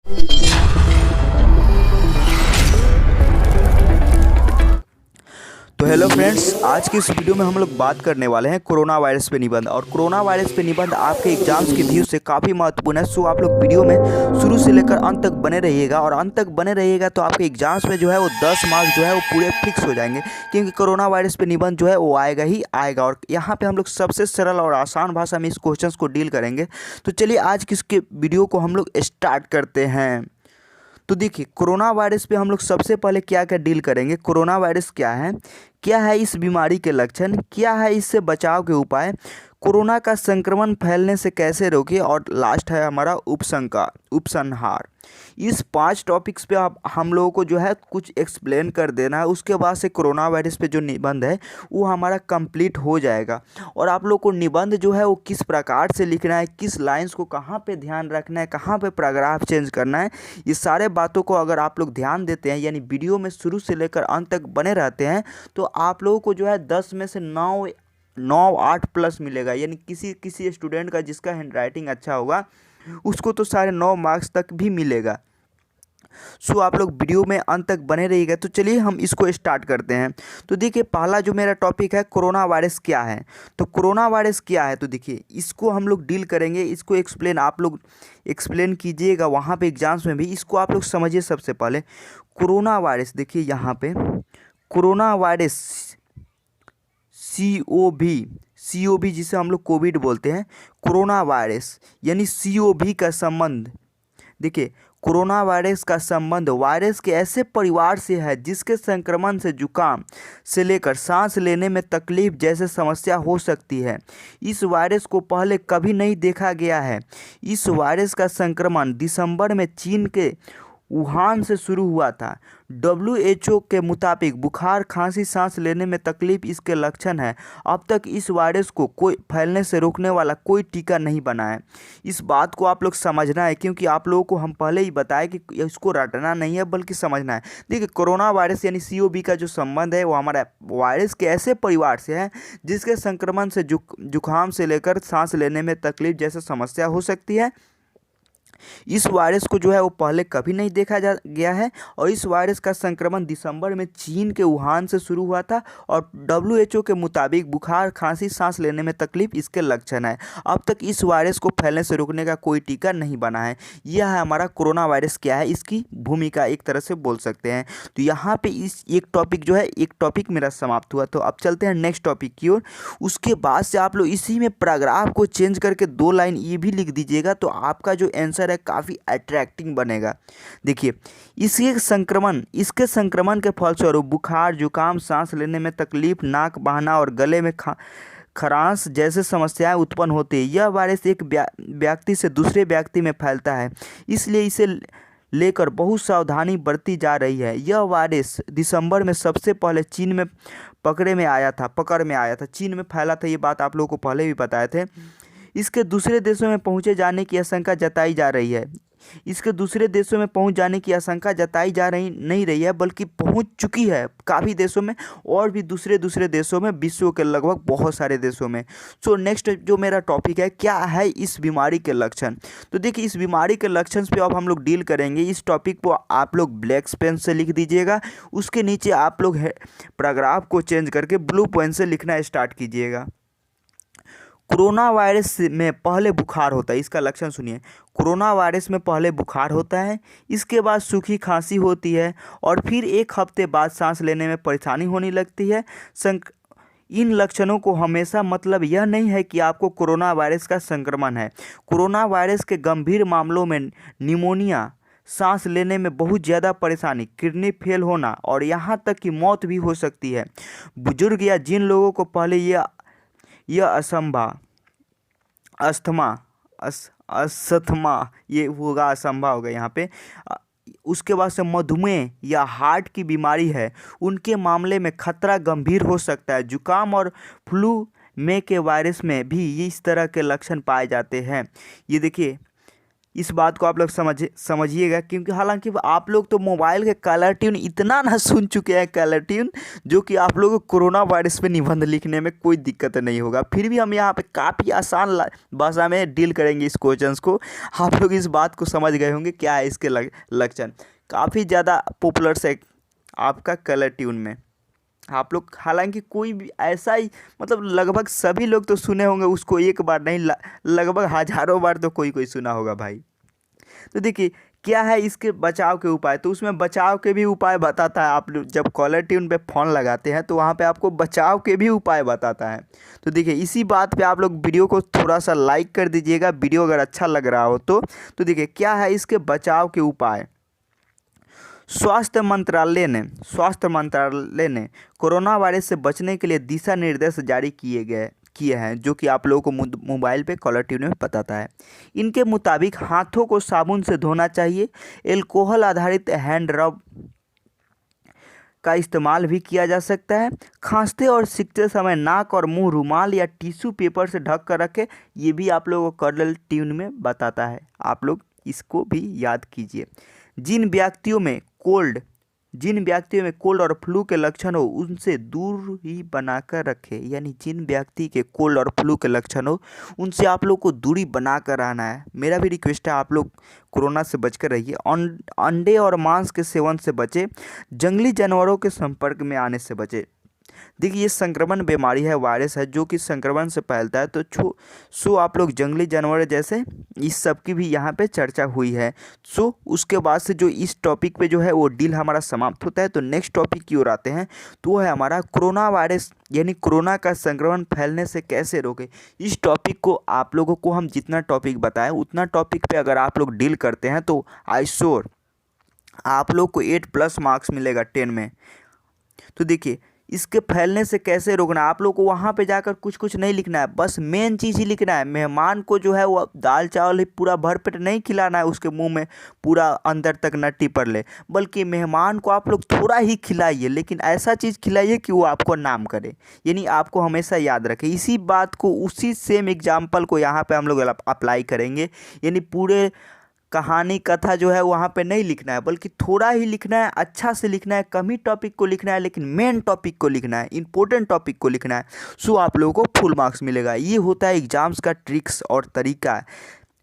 तो hello friends, आज की इस वीडियो में हम लोग बात करने वाले हैं कोरोना वायरस पे निबंध। और कोरोना वायरस पे निबंध आपके एग्जाम्स के व्यू से काफ़ी महत्वपूर्ण है। सो आप लोग वीडियो में शुरू से लेकर अंत तक बने रहिएगा, और अंत तक बने रहिएगा तो आपके एग्जाम्स में जो है वो 10 मार्क्स जो है वो पूरे फिक्स हो जाएंगे, क्योंकि कोरोना वायरस पे निबंध जो है वो आएगा ही आएगा। और यहाँ पर हम लोग सबसे सरल और आसान भाषा में इस क्वेश्चन को डील करेंगे। तो चलिए आज की इसके वीडियो को हम लोग स्टार्ट करते हैं। तो देखिए, कोरोना वायरस पे हम लोग सबसे पहले क्या क्या डील करेंगे। कोरोना वायरस क्या है इस बीमारी के लक्षण, क्या है इससे बचाव के उपाय, कोरोना का संक्रमण फैलने से कैसे रोके, और लास्ट है हमारा उपसंहार। इस 5 टॉपिक्स पे आप हम लोगों को जो है कुछ एक्सप्लेन कर देना है। उसके बाद से कोरोना वायरस पे जो निबंध है वो हमारा कंप्लीट हो जाएगा। और आप लोग को निबंध जो है वो किस प्रकार से लिखना है, किस लाइंस को कहाँ पे ध्यान रखना है, कहाँ पे पैराग्राफ चेंज करना है, ये सारे बातों को अगर आप लोग ध्यान देते हैं, यानी वीडियो में शुरू से लेकर अंत तक बने रहते हैं, तो आप लोगों को जो है 10 में से 8 प्लस मिलेगा। यानी किसी स्टूडेंट का जिसका हैंड राइटिंग अच्छा होगा उसको तो सारे 9 मार्क्स तक भी मिलेगा। सो आप लोग वीडियो में अंत तक बने रहिएगा। तो चलिए हम इसको स्टार्ट करते हैं। तो देखिए, पहला जो मेरा टॉपिक है कोरोना वायरस क्या है। तो कोरोना वायरस क्या है, तो देखिए इसको हम लोग डील करेंगे। इसको आप लोग एक्सप्लेन कीजिएगा वहाँ पे एग्जाम्स में भी। इसको आप लोग समझिए। सबसे पहले कोरोना वायरस, देखिए यहाँ पे कोरोना वायरस COV जिसे हम लोग कोविड बोलते हैं, कोरोना वायरस यानी COV का संबंध। देखिए, कोरोना वायरस का संबंध वायरस के ऐसे परिवार से है जिसके संक्रमण से जुकाम से लेकर सांस लेने में तकलीफ जैसे समस्या हो सकती है। इस वायरस को पहले कभी नहीं देखा गया है। इस वायरस का संक्रमण दिसंबर में चीन के वुहान से शुरू हुआ था। WHO के मुताबिक बुखार, खांसी, सांस लेने में तकलीफ इसके लक्षण हैं। अब तक इस वायरस को कोई फैलने से रोकने वाला कोई टीका नहीं बना है। इस बात को आप लोग समझना है, क्योंकि आप लोगों को हम पहले ही बताए कि इसको रटना नहीं है बल्कि समझना है। देखिए, कोरोना वायरस यानी COV का जो संबंध है वो हमारा वायरस के ऐसे परिवार से है जिसके संक्रमण से जुकाम से लेकर सांस लेने में तकलीफ जैसे समस्या हो सकती है। इस वायरस को जो है वो पहले कभी नहीं देखा गया है, और इस वायरस का संक्रमण दिसंबर में चीन के वुहान से शुरू हुआ था। और WHO के मुताबिक बुखार, खांसी, सांस लेने में तकलीफ इसके लक्षण है। अब तक इस वायरस को फैलने से रोकने का कोई टीका नहीं बना है। यह है हमारा कोरोना वायरस क्या है, इसकी भूमिका एक तरह से बोल सकते हैं। तो यहाँ पे इस एक टॉपिक मेरा समाप्त हुआ। तो अब चलते हैं नेक्स्ट टॉपिक की ओर। उसके बाद से आप लोग इसी में पैराग्राफ को चेंज करके 2 लाइन ये भी लिख दीजिएगा, तो आपका जो आंसर है काफ़ी अट्रैक्टिंग बनेगा। देखिए, इसके संक्रमण के फलस्वरूप बुखार, जुकाम, सांस लेने में तकलीफ, नाक बहना और गले में खरांश जैसे समस्याएं उत्पन्न होती है। यह वायरस एक व्यक्ति से दूसरे व्यक्ति में फैलता है, इसलिए इसे लेकर बहुत सावधानी बरती जा रही है। यह वायरस दिसंबर में सबसे पहले चीन में पकड़ में आया था, चीन में फैला था। ये बात आप लोगों को पहले भी बताए थे। इसके दूसरे देशों में पहुंचे जाने की आशंका जताई जा रही है। इसके दूसरे देशों में पहुंच जाने की आशंका जताई जा रही नहीं रही है, बल्कि पहुंच चुकी है काफ़ी देशों में, और भी दूसरे देशों में, विश्व के लगभग बहुत सारे देशों में। सो नेक्स्ट जो मेरा टॉपिक है, क्या है इस बीमारी के लक्षण। तो देखिए, इस बीमारी के लक्षण पे अब हम लोग डील करेंगे। इस टॉपिक को आप लोग ब्लैक पेन से लिख दीजिएगा। उसके नीचे आप लोग पैराग्राफ को चेंज करके ब्लू पेन से लिखना स्टार्ट कीजिएगा। कोरोना वायरस में पहले बुखार होता है, इसका लक्षण सुनिए। कोरोना वायरस में पहले बुखार होता है, इसके बाद सूखी खांसी होती है, और फिर 1 हफ्ते बाद सांस लेने में परेशानी होने लगती है। इन लक्षणों को हमेशा मतलब यह नहीं है कि आपको कोरोना वायरस का संक्रमण है। कोरोना वायरस के गंभीर मामलों में निमोनिया, सांस लेने में बहुत ज़्यादा परेशानी, किडनी फेल होना और यहाँ तक कि मौत भी हो सकती है। बुजुर्ग या जिन लोगों को पहले यह अस्थमा ये होगा, अस्थमा होगा यहाँ पे। उसके बाद से मधुमेह या हार्ट की बीमारी है, उनके मामले में खतरा गंभीर हो सकता है। जुकाम और फ्लू में के वायरस में भी इस तरह के लक्षण पाए जाते हैं। ये देखिए, इस बात को आप लोग समझिएगा, क्योंकि हालांकि आप लोग तो मोबाइल के कलर ट्यून इतना ना सुन चुके हैं, कलर ट्यून, जो कि आप लोगों को कोरोना वायरस पे निबंध लिखने में कोई दिक्कत नहीं होगा। फिर भी हम यहाँ पे काफ़ी आसान भाषा में डील करेंगे इस क्वेश्चंस को। आप लोग इस बात को समझ गए होंगे क्या है इसके लक्षण। काफ़ी ज़्यादा पॉपुलर से आपका कलर ट्यून में आप लोग, हालांकि कोई भी ऐसा ही, मतलब लगभग सभी लोग तो सुने होंगे उसको, एक बार नहीं लगभग हज़ारों बार तो कोई कोई सुना होगा भाई। तो देखिए क्या है इसके बचाव के उपाय, तो उसमें बचाव के भी उपाय बताता है। आप लोग जब कॉलर ट्यून पे फ़ोन लगाते हैं तो वहाँ पे आपको बचाव के भी उपाय बताता है। तो देखिए इसी बात पे आप लोग वीडियो को थोड़ा सा लाइक कर दीजिएगा, वीडियो अगर अच्छा लग रहा हो तो। देखिए क्या है इसके बचाव के उपाय। स्वास्थ्य मंत्रालय ने कोरोना वायरस से बचने के लिए दिशा निर्देश जारी किए हैं, जो कि आप लोगों को मोबाइल पे कॉलर ट्यून में बताता है। इनके मुताबिक हाथों को साबुन से धोना चाहिए, एल्कोहल आधारित हैंड रब का इस्तेमाल भी किया जा सकता है। खांसते और सीखते समय नाक और मुंह रुमाल या टिश्यू पेपर से ढक कर रखें, ये भी आप लोगों को कॉलर ट्यून में बताता है। आप लोग इसको भी याद कीजिए। जिन व्यक्तियों में कोल्ड और फ्लू के लक्षण हो उनसे दूर ही बनाकर रखें, यानी जिन व्यक्ति के कोल्ड और फ्लू के लक्षण हो उनसे आप लोग को दूरी बनाकर रहना है। मेरा भी रिक्वेस्ट है आप लोग कोरोना से बचकर रहिए। अंडे और मांस के सेवन से बचें, जंगली जानवरों के संपर्क में आने से बचें। देखिए ये संक्रमण बीमारी है, वायरस है जो कि संक्रमण से फैलता है। तो आप लोग जंगली जानवर जैसे इस सब की भी यहाँ पे चर्चा हुई है। उसके बाद से जो इस टॉपिक पे जो है वो डील हमारा समाप्त होता है। तो नेक्स्ट टॉपिक की ओर आते हैं, तो वो है हमारा कोरोना वायरस, यानी कोरोना का संक्रमण फैलने से कैसे रोके। इस टॉपिक को आप लोगों को हम जितना टॉपिक बताएं उतना टॉपिक पे अगर आप लोग डील करते हैं तो आई श्योर आप लोग को 8+ मार्क्स मिलेगा 10 में। तो देखिए इसके फैलने से कैसे रोकना, आप लोग को वहाँ पे जाकर कुछ नहीं लिखना है, बस मेन चीज़ ही लिखना है। मेहमान को जो है वो दाल चावल ही पूरा भरपेट नहीं खिलाना है, उसके मुंह में पूरा अंदर तक न टिपर ले, बल्कि मेहमान को आप लोग थोड़ा ही खिलाइए, लेकिन ऐसा चीज़ खिलाइए कि वो आपको नाम करे, यानी आपको हमेशा याद रखे। इसी बात को, उसी सेम एग्जाम्पल को यहाँ पर हम लोग अप्लाई करेंगे, यानी पूरे कहानी कथा जो है वहाँ पे नहीं लिखना है, बल्कि थोड़ा ही लिखना है, अच्छा से लिखना है, कम ही टॉपिक को लिखना है, लेकिन मेन टॉपिक को लिखना है, इंपॉर्टेंट टॉपिक को लिखना है। सो आप लोगों को फुल मार्क्स मिलेगा। ये होता है एग्जाम्स का ट्रिक्स और तरीका,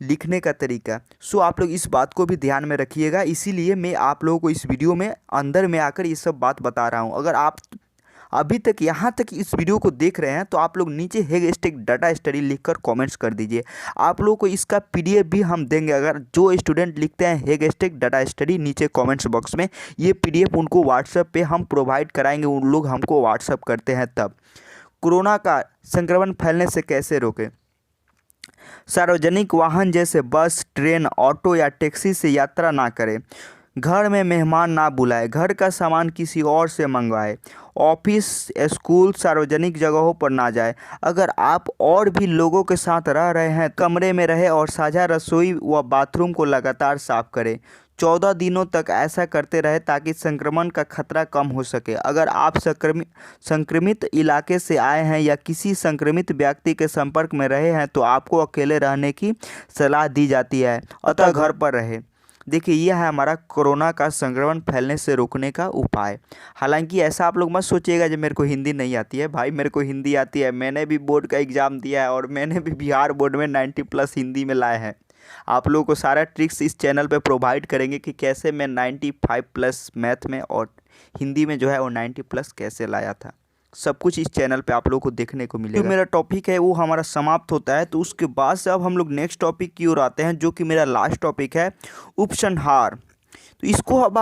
लिखने का तरीका। सो आप लोग इस बात को भी ध्यान में रखिएगा, इसीलिए मैं आप लोगों को इस वीडियो में अंदर में आकर ये सब बात बता रहा हूँ। अगर आप अभी तक यहाँ तक इस वीडियो को देख रहे हैं तो आप लोग नीचे हेगस्टिक डाटा स्टडी लिखकर कमेंट्स कर दीजिए। आप लोगों को इसका पीडीएफ भी हम देंगे। अगर जो स्टूडेंट लिखते हैं हेगस्टिक डाटा स्टडी नीचे कमेंट्स बॉक्स में, ये पीडीएफ उनको व्हाट्सएप पे हम प्रोवाइड कराएंगे। उन लोग हमको व्हाट्सएप करते हैं तब। कोरोना का संक्रमण फैलने से कैसे रोकें। सार्वजनिक वाहन जैसे बस, ट्रेन, ऑटो या टैक्सी से यात्रा ना करें। घर में मेहमान ना बुलाए, घर का सामान किसी और से मंगवाए। ऑफिस, स्कूल, सार्वजनिक जगहों पर ना जाए। अगर आप और भी लोगों के साथ रह रहे हैं, कमरे में रहे और साझा रसोई व बाथरूम को लगातार साफ करें। 14 दिनों तक ऐसा करते रहे ताकि संक्रमण का खतरा कम हो सके। अगर आप संक्रमित इलाके से आए हैं या किसी संक्रमित व्यक्ति के संपर्क में रहे हैं तो आपको अकेले रहने की सलाह दी जाती है, अतः घर पर रहे। देखिए यह है हमारा कोरोना का संक्रमण फैलने से रोकने का उपाय। हालांकि ऐसा आप लोग मत सोचिएगा जब मेरे को हिंदी नहीं आती है। भाई मेरे को हिंदी आती है, मैंने भी बोर्ड का एग्ज़ाम दिया है और मैंने भी बिहार बोर्ड में 90+ हिंदी में लाए हैं। आप लोगों को सारा ट्रिक्स इस चैनल पे प्रोवाइड करेंगे कि कैसे मैं 95+ मैथ में और हिंदी में जो है वो 90+ कैसे लाया था। सब कुछ इस चैनल पे आप लोगों को देखने को मिलेगा। जो मेरा टॉपिक है वो हमारा समाप्त होता है। तो उसके बाद से अब हम लोग नेक्स्ट टॉपिक की ओर आते हैं, जो कि मेरा लास्ट टॉपिक है, उपसंहार। तो इसको अब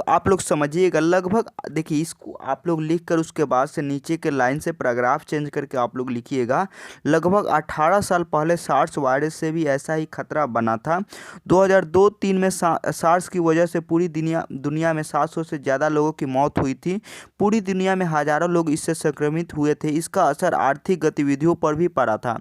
आप लोग समझिएगा। लगभग देखिए इसको आप लोग लिख कर उसके बाद से नीचे के लाइन से पैराग्राफ चेंज करके आप लोग लिखिएगा। लगभग 18 साल पहले सार्स वायरस से भी ऐसा ही खतरा बना था। 2002-3 में सार्स की वजह से पूरी दुनिया में 700 से ज़्यादा लोगों की मौत हुई थी। पूरी दुनिया में हज़ारों लोग इससे संक्रमित हुए थे। इसका असर आर्थिक गतिविधियों पर भी पड़ा था।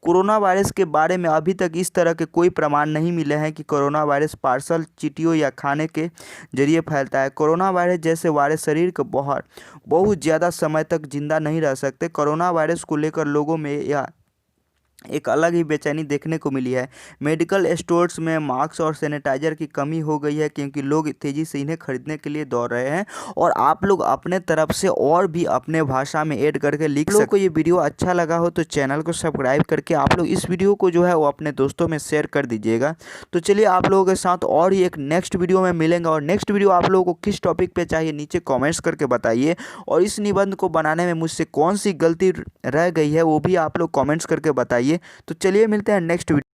कोरोना वायरस के बारे में अभी तक इस तरह के कोई प्रमाण नहीं मिले हैं कि कोरोना वायरस पार्सल, चींटियों या खाने के जरिए फैलता है। कोरोना वायरस जैसे वायरस शरीर के बहुत ज़्यादा समय तक जिंदा नहीं रह सकते। कोरोना वायरस को लेकर लोगों में या एक अलग ही बेचैनी देखने को मिली है। मेडिकल स्टोर्स में मास्क और सैनिटाइजर की कमी हो गई है क्योंकि लोग तेज़ी से इन्हें खरीदने के लिए दौड़ रहे हैं। और आप लोग अपने तरफ से और भी अपने भाषा में ऐड करके लिख सकते हैं। को ये वीडियो अच्छा लगा हो तो चैनल को सब्सक्राइब करके आप लोग इस वीडियो को जो है वो अपने दोस्तों में शेयर कर दीजिएगा। तो चलिए आप लोगों के साथ और ही एक नेक्स्ट वीडियो में मिलेंगे। और नेक्स्ट वीडियो आप लोगों को किस टॉपिक पे चाहिए नीचे कमेंट्स करके बताइए। और इस निबंध को बनाने में मुझसे कौन सी गलती रह गई है वो भी आप लोग कमेंट्स करके बताइए। तो चलिए मिलते हैं नेक्स्ट वीडियो।